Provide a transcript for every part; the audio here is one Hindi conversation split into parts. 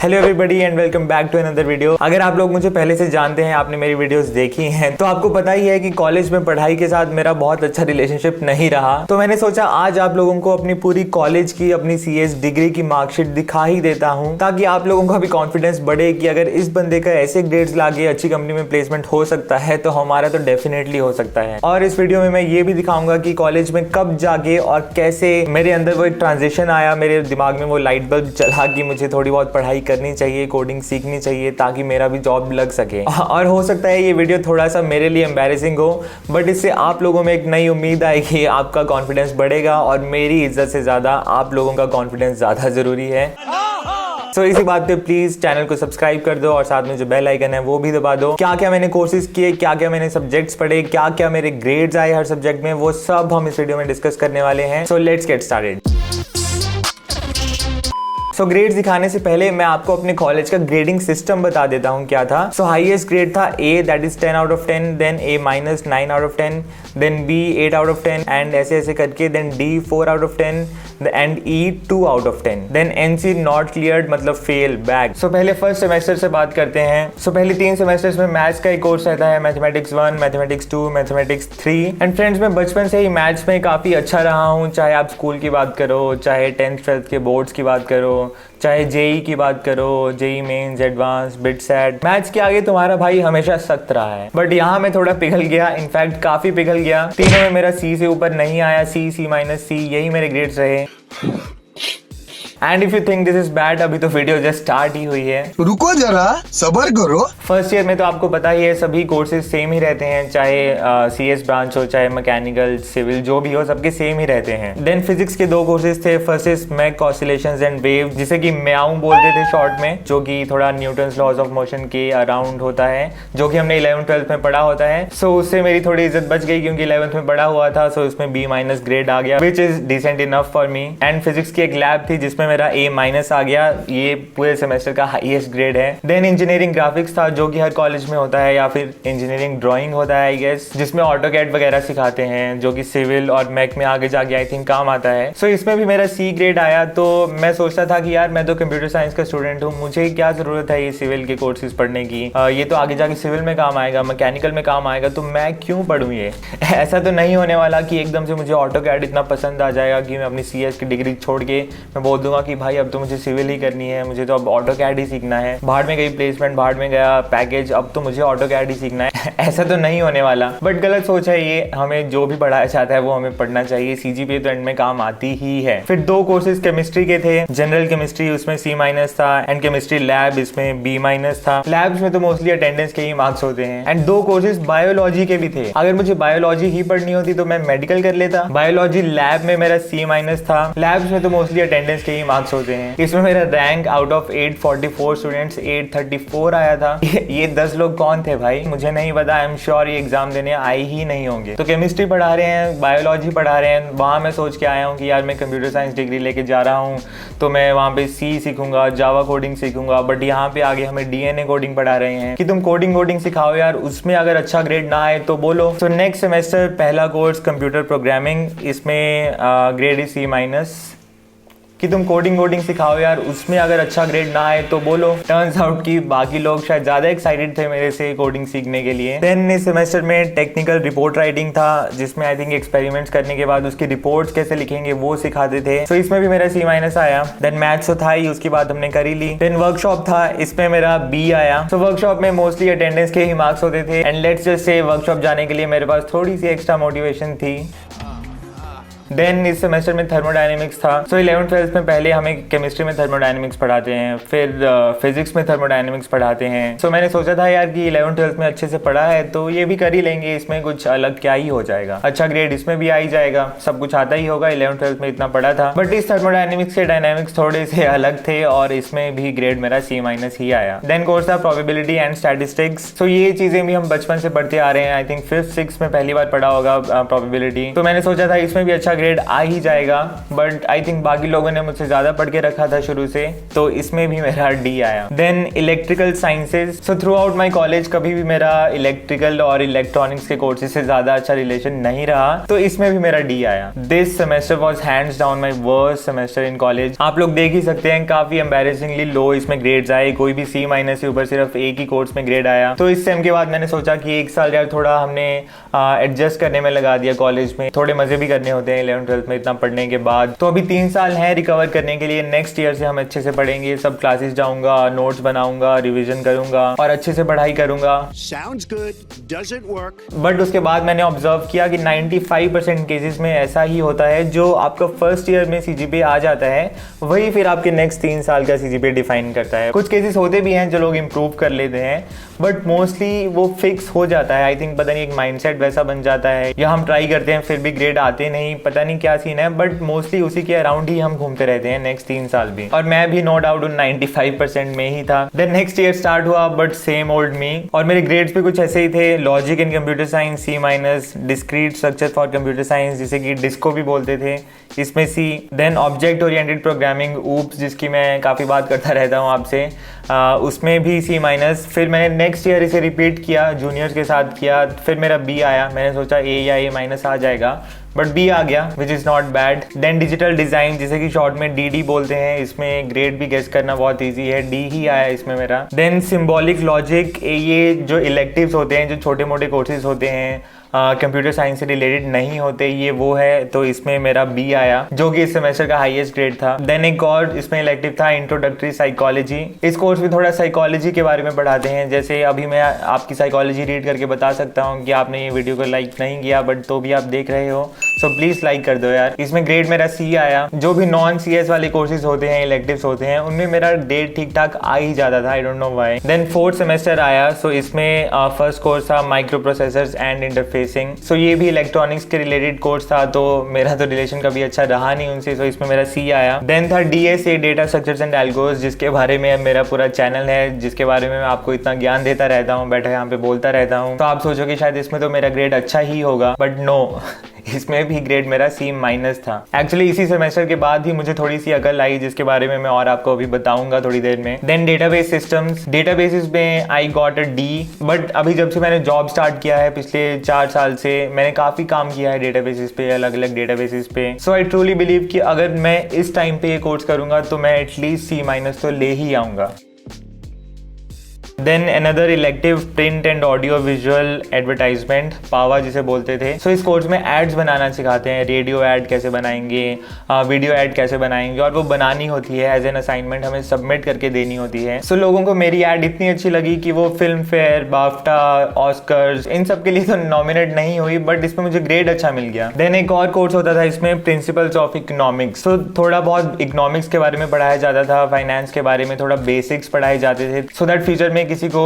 Hello everybody and welcome back to another video. अगर आप लोग मुझे पहले से जानते हैं, आपने मेरी वीडियोस देखी हैं, तो आपको पता ही है कि कॉलेज में पढ़ाई के साथ मेरा बहुत अच्छा रिलेशनशिप नहीं रहा। तो मैंने सोचा आज आप लोगों को अपनी पूरी कॉलेज की, अपनी CS डिग्री की मार्कशीट दिखा ही देता हूँ, ताकि आप लोगों का भी कॉन्फिडेंस बढ़े कि अगर इस बंदे का ऐसे ग्रेड्स लाके अच्छी कंपनी में प्लेसमेंट हो सकता है तो हमारा तो डेफिनेटली हो सकता है। और इस वीडियो में मैं ये भी दिखाऊंगा कि कॉलेज में कब जाके और कैसे मेरे अंदर वो एक ट्रांजिशन आया, मेरे दिमाग में वो लाइट बल्ब चला कि मुझे थोड़ी बहुत पढ़ाई करनी चाहिए, कोडिंग सीखनी चाहिए ताकि मेरा भी जॉब लग सके। और हो सकता है ये वीडियो थोड़ा सा मेरे लिए एम्बैरेसिंग हो, बट इससे आप लोगों में एक नई उम्मीद आएगी, आपका कॉन्फिडेंस बढ़ेगा और मेरी इज्जत से ज्यादा आप लोगों का कॉन्फिडेंस ज्यादा जरूरी है। तो इसी बात पे प्लीज चैनल को सब्सक्राइब कर दो और साथ में जो बेल आइकन है वो भी दबा दो। क्या क्या मैंने कोर्सेज किए, क्या क्या मैंने सब्जेक्ट्स पढ़े, क्या क्या मेरे ग्रेड्स आए हर सब्जेक्ट में, वो सब हम इस वीडियो में डिस्कस करने वाले हैं। So let's get started. So grades दिखाने से पहले मैं आपको अपने कॉलेज का ग्रेडिंग सिस्टम बता देता हूँ क्या था। सो हाईएस्ट ग्रेड था A, that is 10 out of 10, then A minus 9 out of 10, then B 8 out of 10 and ऐसे ऐसे करके, then D 4 out of 10 and E 2 out of 10, then NC not cleared मतलब फेल, बैक। सो पहले फर्स्ट सेमेस्टर से बात करते हैं। सो पहले 3 सेमेस्टर्स में मैथ्स का एक कोर्स रहता है, mathematics 1, mathematics 2, mathematics 3। And friends मैं बचपन से ही मैथ्स में काफ़ी अच्छा रहा हूँ, चाहे आप स्कूल की बात करो, चाहे 10th 12th के बोर्ड्स की बात करो, चाहे JEE की बात करो, JEE mains, advance, BITSAT, maths के आगे तुम्हारा भाई हमेशा सख्त रहा है। बट यहाँ मैं थोड़ा पिघल गया, इनफैक्ट काफी पिघल गया। तीनों में मेरा C से ऊपर नहीं आया, C माइनस C, यही मेरे ग्रेड्स रहे। And if you think this is bad, अभी तो वीडियो जस्ट स्टार्ट ही हुई है, रुको जरा सब्र करो। फर्स्ट ईयर में तो आपको पता ही है सभी कोर्सेज सेम ही रहते हैं, चाहे CS ब्रांच हो, चाहे मैकेनिकल, सिविल, जो भी हो, सबके सेम ही रहते हैं। देन फिजिक्स के 2 कोर्सेज थे, first is mech oscillations and wave, जिसे कि म्याऊ बोलते थे शॉर्ट में, जो कि थोड़ा न्यूटन्स लॉज ऑफ मोशन के अराउंड होता है, जो कि हमने 11th 12th में पढ़ा होता है। सो उससे मेरी थोड़ी इज्जत बच गई क्योंकि 11th में पढ़ा हुआ था, सो उसमें B माइनस ग्रेड आ गया, which is decent enough for me. And physics की एक लैब थी जिसमें मेरा A माइनस आ गया, ये पूरे सेमेस्टर का हाईएस्ट ग्रेड है। देन इंजीनियरिंग ग्राफिक्स था, जो कि हर कॉलेज में होता है, या फिर इंजीनियरिंग ड्राइंग होता है आई गेस, जिसमें ऑटोकैड वगैरह सिखाते हैं, जो कि सिविल और मैक में आगे जाके आई थिंक काम आता है। सो इसमें भी मेरा C ग्रेड आया। तो मैं सोचता था कि यार मैं तो कंप्यूटर साइंस का स्टूडेंट हूँ, मुझे क्या जरूरत है ये सिविल के कोर्सेज पढ़ने की, ये तो आगे जाके सिविल में काम आएगा, मैकेनिकल में काम आएगा, तो मैं क्यों पढ़ूँ ये। ऐसा तो नहीं होने वाला कि एकदम से मुझे ऑटोकैड इतना पसंद आ जाएगा कि मैं अपनी CS की डिग्री छोड़ के मैं बोल दूंगा कि भाई अब तो मुझे सिविल ही करनी है, मुझे तो अब ऑटोकैड ही सीखना है, बाहर में गई प्लेसमेंट, बाहर में गया पैकेज, अब तो मुझे ऑटोकैड ही सीखना है। ऐसा तो नहीं होने वाला, बट गलत सोच है ये। हमें जो भी पढ़ाया चाहता है वो हमें पढ़ना चाहिए, CGPA तो एंड में काम आती ही है। फिर 2 कोर्सेज केमिस्ट्री के थे, जनरल केमिस्ट्री, उसमें C माइनस था, एंड केमिस्ट्री लैब, इसमें B माइनस था। लैब्स में तो मोस्टली अटेंडेंस के ही मार्क्स होते हैं। एंड 2 कोर्सेज बायोलॉजी के भी थे, अगर मुझे बायोलॉजी ही पढ़नी होती तो मैं मेडिकल कर लेता। बायोलॉजी लैब में मेरा C माइनस था, लैब्स में तो मोस्टली अटेंडेंस के ही मार्क्स होते हैं। इसमें मेरा रैंक आउट ऑफ 844 स्टूडेंट्स 834 आया था। ये 10 लोग कौन थे भाई, मुझे नहीं पता, आई एम श्योर ये एग्जाम देने आए ही नहीं होंगे। तो केमिस्ट्री पढ़ा रहे हैं, बायोलॉजी पढ़ा रहे हैं, वहाँ मैं सोच के आया हूँ कि यार मैं कंप्यूटर साइंस डिग्री लेके जा रहा हूँ तो मैं वहाँ पे C सीखूंगा, जावा कोडिंग सीखूंगा, बट यहाँ पे आगे हमें DNA कोडिंग पढ़ा रहे हैं कि तुम कोडिंग सिखाओ यार, उसमें अगर अच्छा ग्रेड ना आए तो बोलो। तो नेक्स्ट सेमेस्टर पहला कोर्स कंप्यूटर प्रोग्रामिंग, इसमें ग्रेड इज C माइनस, कि तुम कोडिंग सिखाओ यार, उसमें अगर अच्छा ग्रेड ना आए तो बोलो। टर्न्स आउट कि बाकी लोग शायद ज्यादा एक्साइटेड थे मेरे से कोडिंग सीखने के लिए। देन इस सेमेस्टर में टेक्निकल रिपोर्ट राइटिंग था, जिसमें आई थिंक एक्सपेरिमेंट्स करने के बाद उसकी रिपोर्ट्स कैसे लिखेंगे वो सिखाते थे। तो इसमें भी मेरा C माइनस आया। देन मैथ्स तो था ही, उसकी बात हमने कर ही ली। देन वर्कशॉप था, इसमें मेरा B आया। तो वर्कशॉप में मोस्टली अटेंडेंस के ही मार्क्स होते थे, and let's just say workshop जाने के लिए मेरे पास थोड़ी सी एक्स्ट्रा मोटिवेशन थी। देन इस सेमेस्टर में थर्मोडायनेमिक्स था। सो 11th 12th में पहले हमें केमिस्ट्री में थर्मोडायनेमिक्स पढ़ाते हैं, फिर फिजिक्स में थर्मोडायनेमिक्स पढ़ाते हैं। सो मैंने सोचा था यार कि 11th 12th में अच्छे से पढ़ा है तो ये भी कर ही लेंगे, इसमें कुछ अलग क्या ही हो जाएगा, अच्छा ग्रेड इसमें भी आ ही जाएगा, सब कुछ आता ही होगा, 11th 12th में इतना पढ़ा था। बट इस थर्मोडायनेमिक्स के डायनेमिक्स थोड़े से अलग थे और इसमें भी ग्रेड मेरा C माइनस ही आया। देन कोर्स था प्रोबेबिलिटी एंड स्टैटिस्टिक्स। सो ये चीजें भी हम बचपन से पढ़ते आ रहे हैं, आई थिंक 5th 6th में पहली बार पढ़ा होगा प्रोबेबिलिटी। तो मैंने सोचा था इसमें भी अच्छा ग्रेड आ ही जाएगा, बट आई थिंक बाकी लोगों ने मुझसे ज़्यादा पढ़ के रखा था शुरू से, तो इसमें भी मेरा डी आया। Then electrical sciences, so throughout my college कभी भी मेरा इलेक्ट्रिकल और इलेक्ट्रॉनिक्स के कोर्सेज से ज़्यादा अच्छा रिलेशन नहीं रहा, तो इसमें भी मेरा डी आया। This semester was hands down my worst semester in college. आप लोग देख ही सकते हैं काफ़ी एम्बेरेसिंगली लो इसमें ग्रेड्स आए, कोई भी C- के ऊपर सिर्फ एक ही कोर्स में ग्रेड आया। तो इस सेम के बाद मैंने सोचा कि एक साल यार थोड़ा हमने एडजस्ट करने में लगा दिया कॉलेज में, थोड़े मजे भी करने होते हैं 11th-12th में इतना पढ़ने के बाद। तो अभी 3 साल हैं रिकवर करने के लिए। नेक्स्ट ईयर से हम अच्छे से पढ़ेंगे, सब क्लासेस जाऊंगा, नोट्स बनाऊंगा, रिवीजन करूंगा और अच्छे से पढ़ाई करूंगा। Sounds good, doesn't work. But उसके बाद मैंने ऑब्जर्व किया कि 95% केसेस में ऐसा ही होता है, जो आपका फर्स्ट ईयर में CGPA आ जाता है वही फिर आपके नेक्स्ट 3 साल का CGPA डिफाइन करता है। कुछ केसेस होते भी हैं जो लोग इंप्रूव कर लेते हैं, बट मोस्टली वो फिक्स हो जाता है। आई थिंक पता नहीं एक माइंडसेट वैसा बन जाता है, या हम ट्राई करते हैं फिर भी ग्रेड आते नहीं, पता नहीं क्या सीन है, बट मोस्टली उसी के अराउंड ही हम घूमते रहते हैं नेक्स्ट 3 साल भी। और मैं भी नो डाउट उन 95% में ही था। देन नेक्स्ट ईयर स्टार्ट हुआ, बट सेम ओल्ड मी, और मेरे ग्रेड्स भी कुछ ऐसे ही थे। Logic in computer science C-, discrete structure for computer science जिसे कि डिस्को भी बोलते थे, इसमें C। Then object oriented programming OOPS, जिसकी मैं काफ़ी बात करता रहता हूँ आपसे, उसमें भी C-। फिर मैंने नेक्स्ट ईयर इसे रिपीट किया, जूनियर्स के साथ किया, फिर मेरा B आया। मैंने सोचा A या A- आ जाएगा, बट B आ गया, which is not bad. Then digital design, जिसे कि शॉर्ट में DD बोलते हैं, इसमें ग्रेड भी गेस करना बहुत ईजी है, D ही आया इसमें मेरा। देन सिम्बॉलिक लॉजिक, ये जो इलेक्टिव्स होते हैं, जो छोटे मोटे कोर्सेज होते हैं कंप्यूटर साइंस से रिलेटेड नहीं होते, ये वो है, तो इसमें मेरा B आया, जो कि इस सेमेस्टर का हाईएस्ट ग्रेड था। देन एक और इसमें इलेक्टिव था इंट्रोडक्टरी साइकोलॉजी। इस कोर्स में थोड़ा साइकोलॉजी के बारे में पढ़ाते हैं, जैसे अभी मैं आपकी साइकोलॉजी रीड करके बता सकता हूँ कि आपने ये वीडियो को लाइक नहीं किया, बट तो भी आप देख रहे हो, सो प्लीज लाइक कर दो यार। इसमें ग्रेड मेरा C आया। जो भी नॉन CS वाले कोर्सेज होते हैं, इलेक्टिव्स होते हैं, उनमें मेरा ग्रेड ठीक ठाक आ ही जाता था, I don't know why. Then 4th semester आया, सो इसमें फर्स्ट कोर्स था microprocessors and interfacing. So ये भी इलेक्ट्रॉनिक्स के रिलेटेड कोर्स था, तो मेरा तो रिलेशन कभी अच्छा रहा नहीं उनसे, सो इसमें मेरा C आया। देन था DSA, data structures and algos, जिसके बारे में मेरा पूरा चैनल है, जिसके बारे में मैं आपको इतना ज्ञान देता रहता हूँ, बैठा यहाँ पे बोलता रहता हूँ। तो आप सोचोगे शायद इसमें तो मेरा ग्रेड अच्छा ही होगा, बट नो इसमें भी ग्रेड मेरा C- था। एक्चुअली इसी सेमेस्टर के बाद ही मुझे थोड़ी सी अकल आई, जिसके बारे में मैं और आपको अभी बताऊंगा थोड़ी देर में। देन डेटाबेस सिस्टम्स, डेटाबेसेस में I got a D, but अभी जब से मैंने जॉब स्टार्ट किया है पिछले 4 साल से, मैंने काफ़ी काम किया है डेटाबेसेस पे, अलग अलग डेटाबेसेस पे। सो आई ट्रूली बिलीव कि अगर मैं इस टाइम पे ये कोर्स करूंगा तो मैं एटलीस्ट C- तो ले ही आऊँगा। Then another elective print and audio visual advertisement, पावा जिसे बोलते थे। सो इस कोर्स में एड्स बनाना सिखाते हैं, रेडियो ऐड कैसे बनाएंगे, वीडियो ऐड कैसे बनाएंगे, और वो बनानी होती है एज एन असाइनमेंट, हमें सबमिट करके देनी होती है। सो लोगों को मेरी ऐड इतनी अच्छी लगी कि वो फिल्म फेयर, बाफ्टा, ऑस्कर्स, इन सब के लिए तो नॉमिनेट नहीं हुई, बट इसमें मुझे ग्रेड अच्छा मिल गया। देन एक और कोर्स होता था इसमें, प्रिंसिपल्स ऑफ इकोनॉमिक्स। सो थोड़ा बहुत इकोनॉमिक्स के बारे में पढ़ाया जाता था, फाइनेंस के बारे में थोड़ा बेसिक्स पढ़ाए जाते थे, सो दैट फ्यूचर में किसी को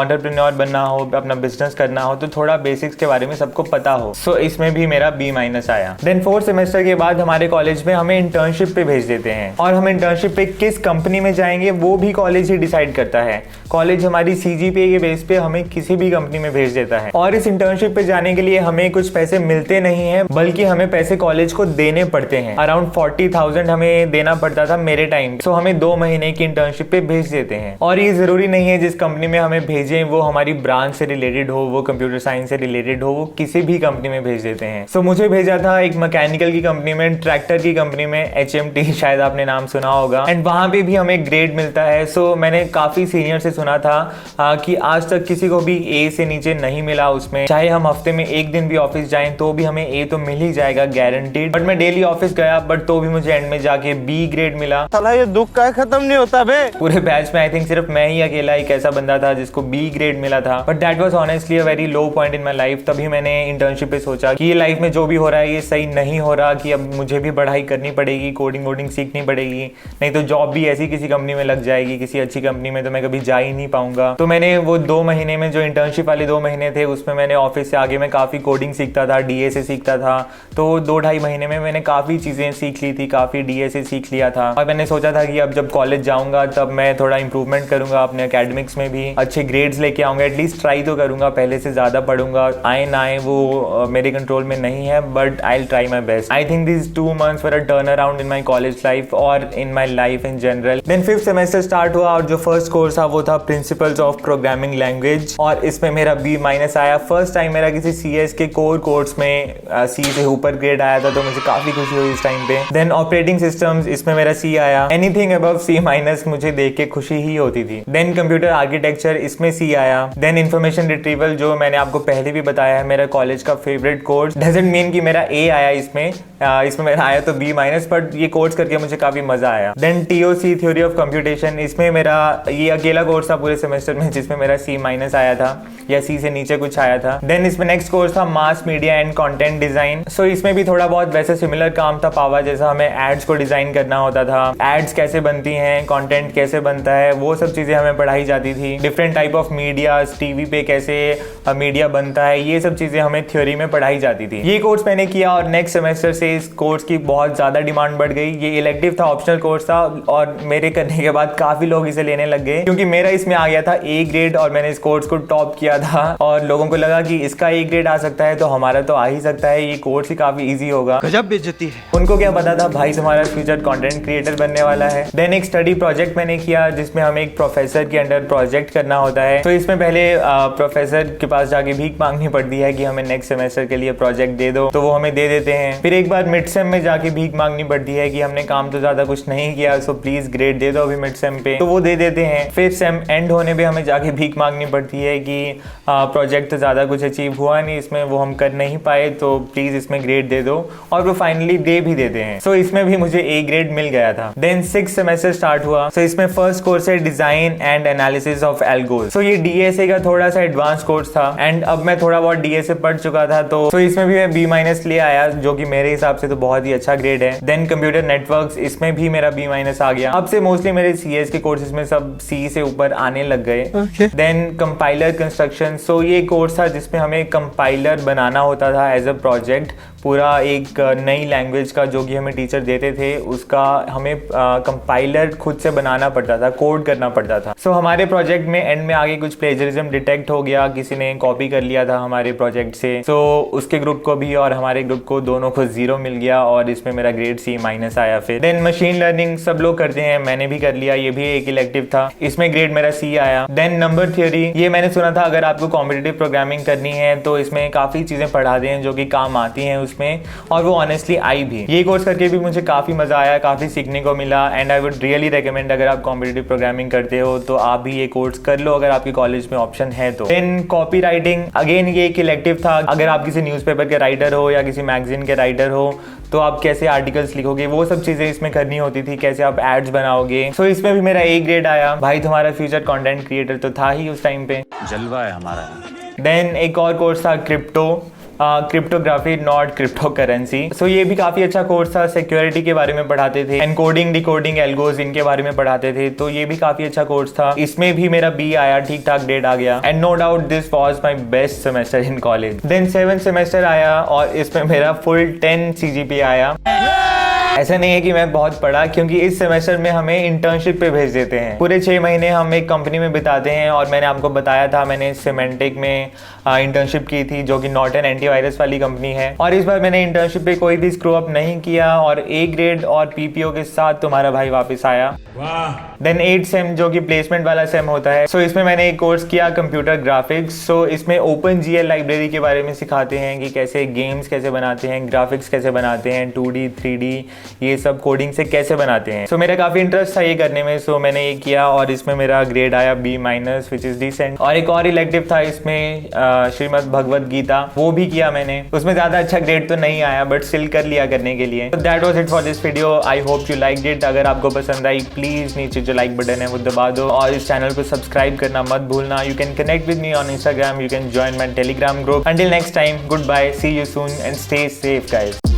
एंटरप्रेन्योर बनना हो, अपना बिजनेस करना हो, तो थोड़ा बेसिक्स के बारे में सबको पता हो। सो इसमें भी मेरा B- आया। देन 4th सेमेस्टर के बाद हमारे कॉलेज में हमें इंटर्नशिप पे भेज देते हैं, और हम इंटर्नशिप पे किस कंपनी में जाएंगे वो भी कॉलेज ही डिसाइड करता है। कॉलेज हमारी CGPA के बेस पे हमें किसी भी कंपनी में भेज देता है, और इस इंटर्नशिप पे जाने के लिए हमें कुछ पैसे मिलते नहीं है, बल्कि हमें पैसे कॉलेज को देने पड़ते हैं। अराउंड 40,000 हमें देना पड़ता था मेरे टाइम। सो हमें 2 महीने की इंटर्नशिप पे भेज देते हैं, और ये जरूरी नहीं है जिस कंपनी में हमें भेजें वो हमारी ब्रांच से रिलेटेड हो, वो कंप्यूटर साइंस से रिलेटेड हो, वो किसी भी कंपनी में भेज देते हैं। सो मुझे भेजा था एक मैकेनिकल की कंपनी में, ट्रैक्टर की कंपनी में, HMT शायद आपने नाम सुना होगा, एंड वहां पे भी हमें ग्रेड मिलता है। सो मैंने काफी सीनियर से सुना था कि आज तक किसी को भी A से नीचे नहीं मिला उसमें, चाहे हम हफ्ते में 1 दिन भी ऑफिस जाएं तो भी हमें A तो मिल ही जाएगा गारंटीड। बट मैं डेली ऑफिस गया, बट तो भी मुझे एंड में जाके B ग्रेड मिला। साला ये दुख का खत्म नहीं होता बे। पूरे बैच में आई थिंक सिर्फ मैं ही अकेला एक ऐसा बंदा था जिसको B ग्रेड मिला था, but that was honestly a very low point in my life. तभी मैंने इंटर्नशिप पे सोचा कि ये लाइफ में जो भी हो रहा है ये सही नहीं हो रहा, कि अब मुझे भी पढ़ाई करनी पड़ेगी, कोडिंग वोडिंग सीखनी पड़ेगी, नहीं तो जॉब भी ऐसी किसी कंपनी में लग जाएगी, किसी अच्छी कंपनी में, तो मैं कभी जा ही नहीं पाऊंगा। तो मैंने वो 2 महीने में, जो इंटर्नशिप वाले 2 महीने थे, उसमें मैंने ऑफिस से आगे मैं काफ़ी कोडिंग सीखता था, DSA सीखता था। तो 2-2.5 महीने में मैंने काफ़ी चीज़ें सीख ली थी, काफ़ी DSA सीख लिया था, और मैंने सोचा था कि अब जब कॉलेज जाऊँगा तब मैं थोड़ा इंप्रूवमेंट करूँगा अपने एकेडमिक्स में भी अच्छे ग्रेड्स लेके आऊँगा, एटलीस्ट ट्राई तो करूँगा, पहले से ज़्यादा पढ़ूंगा, आए ना आए वो मेरे कंट्रोल में नहीं है, but I will try my best. I think this 2 months were a turn around in my college life और in my life in general. Then 5th semester start हुआ और जो फर्स्ट कोर्स था वो था प्रिंसिपल्स ऑफ प्रोग्रामिंग लैंग्वेज, और इसमें मेरा B- आया। फर्स्ट टाइम मेरा किसी CS के कोर कोर्स में C से ऊपर ग्रेड आया था, तो मुझे काफी खुशी हुई इस टाइम पे। देन ऑपरेटिंग सिस्टम्स, इसमें मेरा C आया। एनीथिंग अबव C- मुझे देख के खुशी ही होती थी। देन कंप्यूटर आर्किटेक्चर, इसमें C आया। देन इंफॉर्मेशन रिट्रीवल, जो मैंने आपको पहले भी बताया है मेरा कॉलेज का फेवरेट कोर्स। डजंट मीन कि मेरा A आया इसमें मेरा आया तो B-, बट ये कोर्स करके मुझे काफी मजा आया। Then TOC theory of computation, इसमें मेरा ये अकेला कोर्स था पूरे सेमेस्टर में जिसमें मेरा C- आया था, या C से नीचे कुछ आया था। देन इसमें नेक्स्ट कोर्स था mass media and content design. So इसमें भी थोड़ा बहुत वैसे सिमिलर काम था पावा जैसा, हमें एड्स को डिजाइन करना होता था, एड्स कैसे बनती हैं, कंटेंट कैसे बनता है, वो सब चीजें हमें पढ़ाई जाती थी। Different type of media, TV पे कैसे मीडिया बनता है, ये सब चीजें हमें थ्योरी में पढ़ाई जाती थी। ये कोर्स मैंने किया और नेक्स्ट सेमेस्टर से इस कोर्स की बहुत ज्यादा डिमांड बढ़ गई। ये इलेक्टिव था, ऑप्शनल कोर्स था, और मेरे करने के बाद काफी लोग इसे लेने लग गए, क्योंकि मेरा इसमें आ गया था A ग्रेड और मैंने इस कोर्स को टॉप किया था, और लोगों को लगा कि इसका A ग्रेड आ सकता है तो हमारा तो आ ही सकता है, ये कोर्स ही काफी इजी होगा। गजब बेइज्जती है। उनको क्या पता था भाई तुम्हारा फ्यूचर कंटेंट क्रिएटर बनने वाला है। देन एक स्टडी प्रोजेक्ट मैंने किया जिसमें हमें एक प्रोफेसर के अंडर प्रोजेक्ट करना होता है। तो इसमें पहले प्रोफेसर के पास जाके भीख मांगनी पड़ती है कि हमें नेक्स्ट सेमेस्टर के लिए प्रोजेक्ट दे दो, तो वो हमें दे देते हैं। फिर एक बार मिड सेम में जाके भीख मांगनी पड़ती है कि हमने काम तो ज्यादा कुछ नहीं किया, सो प्लीज ग्रेड दे दो अभी मिड सेम पे, तो वो दे देते हैं। फिर सेम एंड होने पे हमें जाके भीख मांगनी पड़ती है कि प्रोजेक्ट तो ज्यादा कुछ अचीव हुआ नहीं इसमें, वो हम कर नहीं पाए, तो प्लीज इसमें ग्रेड दे दो, और वो फाइनली दे भी देते हैं। सो इसमें भी मुझे A ग्रेड मिल गया था। देन 6th सेमेस्टर स्टार्ट हुआ। सो इसमें फर्स्ट कोर्स है design and analysis of algos. सो ये DSA का थोड़ा सा एडवांस कोर्स था, एंड अब मैं थोड़ा बहुत DSA पढ़ चुका था, तो इसमें भी मैं B- ले आया, जो कि मेरे हिसाब से तो बहुत ही अच्छा ग्रेड है। देन कंप्यूटर नेटवर्क्स, इसमें भी मेरा B- आ गया। अब से मोस्टली मेरे CS के कोर्सेज में सब C से ऊपर आने लग गए। देन कंपाइलर कंस्ट्रक्शन, सो ये कोर्स था जिसमें हमें कंपाइलर बनाना होता था एज अ प्रोजेक्ट, पूरा एक नई लैंग्वेज का जो कि हमें टीचर देते थे, उसका हमें कंपाइलर खुद से बनाना पड़ता था, कोड करना पड़ता था। सो हमारे प्रोजेक्ट में एंड में आगे कुछ प्लेजरिज्म डिटेक्ट हो गया, किसी ने कॉपी कर लिया था हमारे प्रोजेक्ट से, सो उसके ग्रुप को भी और हमारे ग्रुप को दोनों को 0 मिल गया, और इसमें मेरा ग्रेड C- आया। फिर देन मशीन लर्निंग सब लोग करते हैं, मैंने भी कर लिया, ये भी एक इलेक्टिव था, इसमें ग्रेड मेरा C आया। देन नंबर थ्योरी, ये मैंने सुना था अगर आपको कॉम्पिटिटिव प्रोग्रामिंग करनी है तो इसमें काफी चीजें पढ़ाते हैं जो कि काम आती हैं उसमें, और वो ऑनेस्टली आई भी। ये कोर्स करके भी मुझे काफी मजा आया, काफी सीखने को मिला, and I would really recommend अगर आप कॉम्पिटिटिव प्रोग्रामिंग करते हो तो आप भी ये कोर्स कर लो अगर आपके कॉलेज में ऑप्शन है तो। देन कॉपी राइटिंग, अगेन ये एक इलेक्टिव था। अगर आप किसी न्यूज़पेपर के राइटर हो या किसी मैगजीन के राइटर हो तो आप कैसे आर्टिकल्स लिखोगे, वो सब चीजें इसमें करनी होती थी, कैसे आप एड्स बनाओगे। सो इसमें भी मेरा A ग्रेड आया। भाई तुम्हारा फ्यूचर कंटेंट क्रिएटर तो था ही उस टाइम पे, जलवा है हमारा। देन एक और कोर्स था क्रिप्टोग्राफी नॉट क्रिप्टो करेंसी। सो ये भी काफी अच्छा कोर्स था, सिक्योरिटी के बारे में पढ़ाते थे, एनकोडिंग डिकोडिंग एल्गोस इनके बारे में पढ़ाते थे, तो ये भी काफी अच्छा कोर्स था। इसमें भी मेरा B आया, ठीक ठाक ग्रेड आ गया, and no doubt this was my best semester in college. Then 7th semester आया और इसमें मेरा फुल 10 CGPA आया। ऐसा नहीं है कि मैं बहुत पढ़ा, क्योंकि इस सेमेस्टर में हमें इंटर्नशिप पे भेज देते हैं। पूरे 6 महीने हम एक कंपनी में बिताते हैं, और मैंने आपको बताया था मैंने सिमेंटिक में इंटर्नशिप की थी, जो कि नॉर्टन एंटीवायरस वाली कंपनी है। और इस बार मैंने इंटर्नशिप पे कोई भी स्क्रू अप नहीं किया, और A ग्रेड और PPO के साथ तुम्हारा भाई वापस आया। देन 8th सेम जो कि प्लेसमेंट वाला सेम होता है। सो इसमें मैंने एक कोर्स किया कंप्यूटर ग्राफिक्स। सो इसमें OpenGL लाइब्रेरी के बारे में सिखाते हैं कि कैसे गेम्स कैसे बनाते हैं, ग्राफिक्स कैसे बनाते हैं, 2D 3D ये सब कोडिंग से कैसे बनाते हैं। सो मेरा काफी इंटरेस्ट था ये करने में, सो मैंने ये किया और इसमें मेरा ग्रेड आया B- विच इज डिसेंट। और एक और इलेक्टिव था इसमें श्रीमद् भगवद गीता, वो भी किया मैंने। उसमें ज्यादा अच्छा ग्रेड तो नहीं आया, बट स्टिल कर लिया करने के लिए। तो that was it for this video. I hope you liked it. अगर आपको पसंद आई प्लीज नीचे जो लाइक बटन है वो दबा दो, और इस चैनल को सब्सक्राइब करना मत भूलना। You can connect with me on Instagram, you can join my Telegram group. Until next time, goodbye, see you soon and stay safe guys.